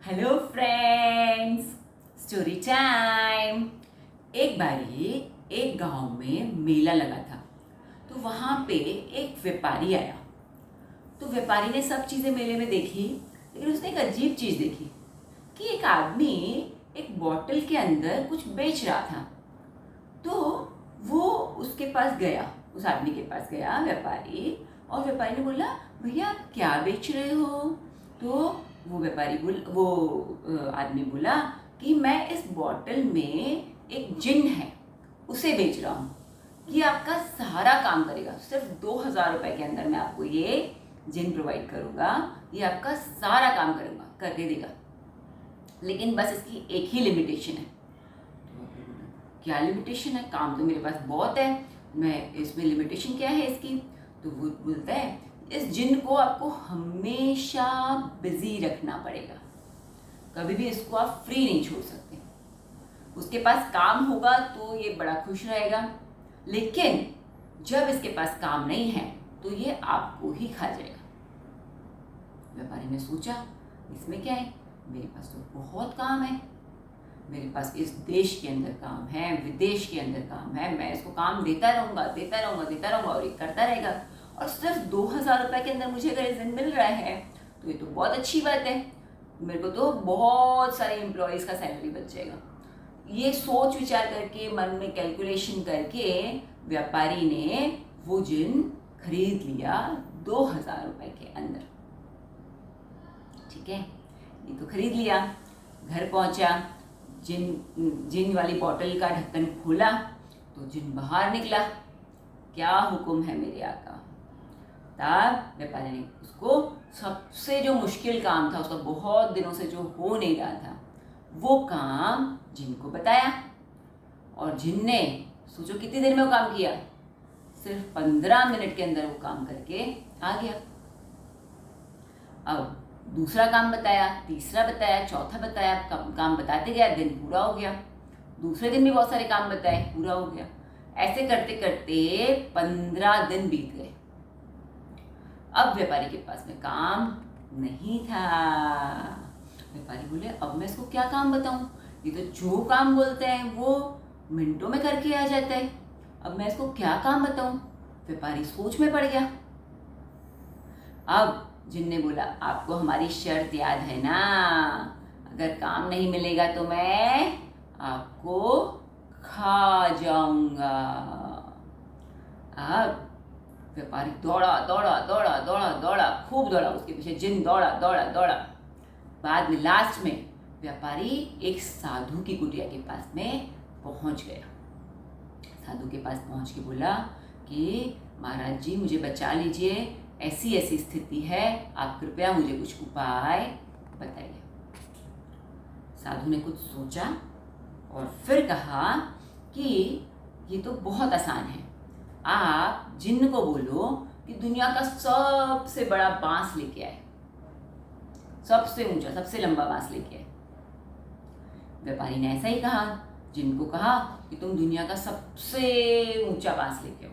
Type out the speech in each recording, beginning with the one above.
Hello friends, story time. एक बारी एक गांव में मेला लगा था। तो वहाँ पे एक व्यापारी आया। तो व्यापारी ने सब चीज़ें मेले में देखी, लेकिन उसने एक अजीब चीज़ देखी कि एक आदमी एक बॉटल के अंदर कुछ बेच रहा था। तो वो उसके पास गया, उस आदमी के पास गया व्यापारी, और व्यापारी ने बोला, भैया आप क्या बेच रहे हो? तो वो आदमी बोला कि मैं इस बॉटल में एक जिन है उसे बेच रहा हूँ। ये आपका सारा काम करेगा, सिर्फ 2,000 रुपये के अंदर मैं आपको ये जिन प्रोवाइड करूँगा। ये आपका सारा काम करूँगा, करके देगा, लेकिन बस इसकी एक ही लिमिटेशन है। क्या लिमिटेशन है? काम तो मेरे पास बहुत है, मैं इसमें लिमिटेशन क्या है इसकी? तो वो बोलता है, इस जिन को आपको हमेशा बिजी रखना पड़ेगा, कभी भी इसको आप फ्री नहीं छोड़ सकते। उसके पास काम होगा तो ये बड़ा खुश रहेगा, लेकिन जब इसके पास काम नहीं है तो ये आपको ही खा जाएगा। व्यापारी ने सोचा, इसमें क्या है, मेरे पास तो बहुत काम है, मेरे पास इस देश के अंदर काम है, विदेश के अंदर काम है, मैं इसको काम देता रहूँगा और ये करता रहेगा। और सिर्फ 2,000 रुपये के अंदर मुझे अगर ये जिन मिल रहा है तो ये तो बहुत अच्छी बात है, मेरे को तो बहुत सारे एम्प्लॉयज़ का सैलरी बच जाएगा। ये सोच विचार करके, मन में कैलकुलेशन करके व्यापारी ने वो जिन खरीद लिया 2,000 रुपये के अंदर। ठीक है, ये तो खरीद लिया, घर पहुंचा, जिन वाली बॉटल का ढक्कन खोला तो जिन बाहर निकला। क्या हुक्म है मेरे आका? तब व्यापारी ने उसको सबसे जो मुश्किल काम था, उसका बहुत दिनों से जो हो नहीं रहा था, वो काम जिन को बताया। और जिन ने सोचो कितनी देर में वो काम किया, सिर्फ 15 मिनट के अंदर वो काम करके आ गया। अब दूसरा काम बताया, तीसरा बताया, चौथा बताया, काम बताते गया, दिन पूरा हो गया। दूसरे दिन भी बहुत सारे काम बताए, पूरा हो गया। ऐसे करते करते 15 दिन बीत गए। अब व्यापारी के पास में काम नहीं था। व्यापारी बोले, अब मैं इसको क्या काम बताऊं? ये तो जो काम बोलते हैं वो मिनटों में करके आ जाता है, अब मैं इसको क्या काम बताऊं? व्यापारी सोच में पड़ गया। अब जिन ने बोला, आपको हमारी शर्त याद है ना, अगर काम नहीं मिलेगा तो मैं आपको खा जाऊंगा। अब व्यापारी दौड़ा, खूब दौड़ा उसके पीछे, जिन दौड़ा। बाद में लास्ट में व्यापारी एक साधु की कुटिया के पास में पहुंच गया। साधु के पास पहुंच के बोला कि महाराज जी, मुझे बचा लीजिए, ऐसी स्थिति है, आप कृपया मुझे कुछ उपाय बताइए। साधु ने कुछ सोचा और फिर कहा कि ये तो बहुत आसान है, आप जिन्न को बोलो कि दुनिया का सबसे बड़ा बांस लेके आए, सबसे ऊंचा, सबसे लंबा बांस लेके आए। व्यापारी ने ऐसा ही कहा, जिन्न को कहा कि तुम दुनिया का सबसे ऊंचा बांस लेके आओ।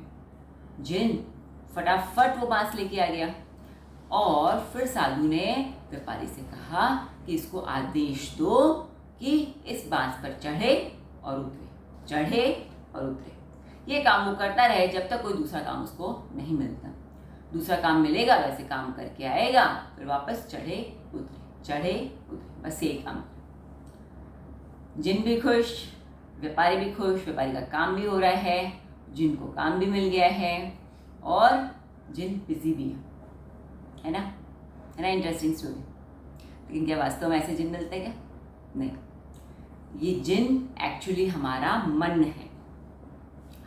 जिन्न फटाफट वो बांस लेके आ गया। और फिर साधु ने व्यापारी से कहा कि इसको आदेश दो कि इस बांस पर चढ़े और उतरे। ये काम वो करता रहे जब तक कोई दूसरा काम उसको नहीं मिलता। दूसरा काम मिलेगा, वैसे काम करके आएगा, फिर वापस चढ़े उतरे, बस ये काम। जिन भी खुश, व्यापारी भी खुश, व्यापारी का काम भी हो रहा है, जिन को काम भी मिल गया है, और जिन बिजी भी है ना? Interesting story. लेकिन क्या वास्तव में ऐसे जिन मिलते हैं क्या? नहीं, ये जिन एक्चुअली हमारा मन है।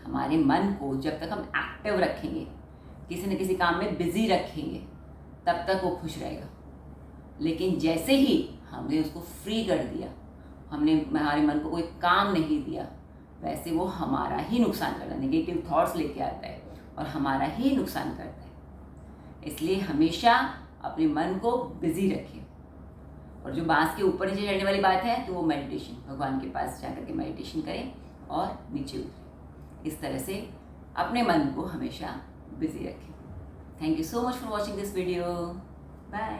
हमारे मन को जब तक हम एक्टिव रखेंगे, किसी न किसी काम में बिजी रखेंगे, तब तक वो खुश रहेगा। लेकिन जैसे ही हमने उसको फ्री कर दिया, हमने हमारे मन को कोई काम नहीं दिया, वैसे वो हमारा ही नुकसान करता है, नेगेटिव थॉट्स लेके आता है और हमारा ही नुकसान करता है। इसलिए हमेशा अपने मन को बिजी रखें। और जो बांस के ऊपर नीचे चढ़ने वाली बात है, तो वो मेडिटेशन, भगवान के पास जाकर के मेडिटेशन करें और नीचे उतरें। इस तरह से अपने मन को हमेशा बिजी रखें। Thank you so much for watching this video. Bye.